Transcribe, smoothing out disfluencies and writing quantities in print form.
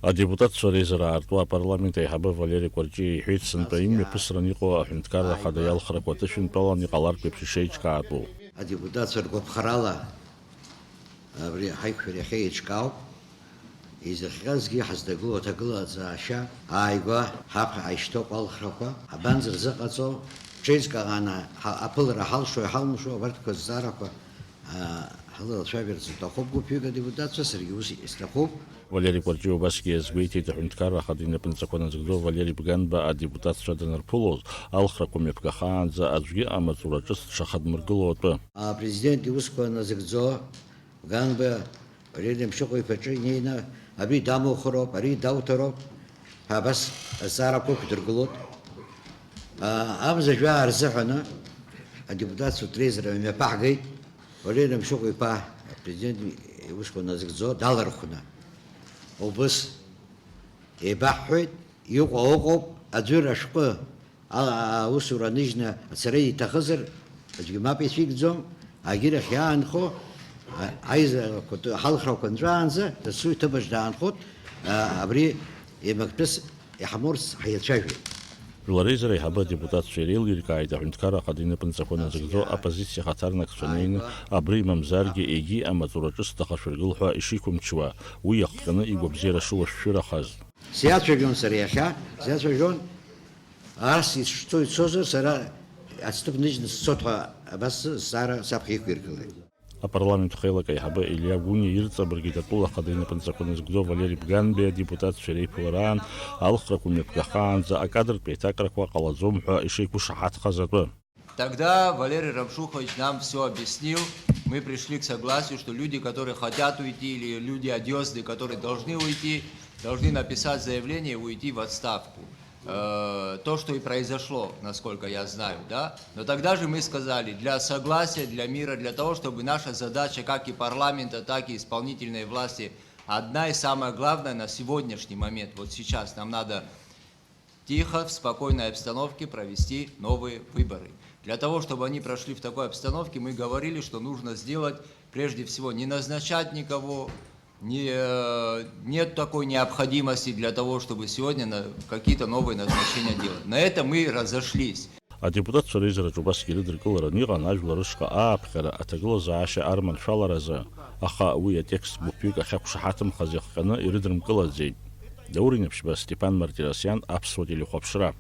Депутат Сорезера Артуа парламент айхаба Валерий Кварчи Хейтсон Таим Писранико Ахинткара Хадаял Харакватышин Палани Калар Пепшишечка Ату. Депутат Соргопхарала Хайкферехечкау из Хазги Хаздагу Тагла Заша Айга Хап Айштоп Алхрапа Абанзер Закацо Чейска Ана Апылра Халшо Халмушо Вартко Зарапа Халал Шаверс Тахобгу Пюга депутат Сергиус Истахоб Валерий Кварчи Баски Звейти Тахинткара Хадина Пенсакона Згдо Валерий Бганба депутат Шаданар Пулоз Алхраком Епкахан за Аджги Амазурачс Шахад Мургулота. Президент Юскона Згдо Ганба Редем Шокой Печенина Аби Даму Хороп, Ари Даутероп, Хабас Зарапо Петерголот, Амзажа Арзахана, депутат Сутрезера Мепагай, Редем Шокой Па, президент Юскона Згдо, Далархуна. Обыс Ебахует, Югоогоп, Адзурашко, Усура Нижна, Царей Тахазер, Аджгимапи Фигдзом, Агирах Янхо, Айза Халхрау Контранза, Тасуй Табаждан Хот, Абри Емакпес Яхаморс Хаячави. Ларезера айхаба депутат Шерил Иркай Тахинткара Хадина Пенсакона Згдо оппозиция Хатарнак Шанейн Абри Мамзарги Эги Амазурачс Тахашвергулха Ишикум Чва, Уяхкана и Гобзера Шуашфирахаз. Сейчас регион Сарьяха, сейчас регион Арси, что это Сара, отступничный сотва, Абас Сара Сапхиквиркалы. А парламент Хейлак айхаба Илья Гуни Ирца Бригитатула Хадина Пенсакона Згдо Валерий Бганбе депутат Шерей Пуларан Алхракум Епкахан за Акадр Пейтакраква Калазумха Ишику Шахат Хазатва. Тогда Валерий Рамшухович нам все объяснил. Мы пришли к согласию, что люди, которые хотят уйти, или люди одиозные, которые должны уйти, должны написать заявление и уйти в отставку. То, что и произошло, насколько я знаю, да. Но тогда же мы сказали, для согласия, для мира, для того, чтобы наша задача, как и парламента, так и исполнительной власти, одна и самая главная на сегодняшний момент, вот сейчас нам надо тихо, в спокойной обстановке провести новые выборы. Для того, чтобы они прошли в такой обстановке, мы говорили, что нужно сделать, прежде всего, не назначать никого, нет такой необходимости для того, чтобы сегодня какие-то новые назначения делать. На этом мы разошлись. А депутат Сорезера Чубаски Лидрикулара Ниран Ажвларышка Апхара Атагла Зааши Арман Шалараза Аха Уя текст Бупюка Хакшахатам Хазихкана и Ридрм Каладзей. Даурин Степан Мартиросян Апсводили Хопшра.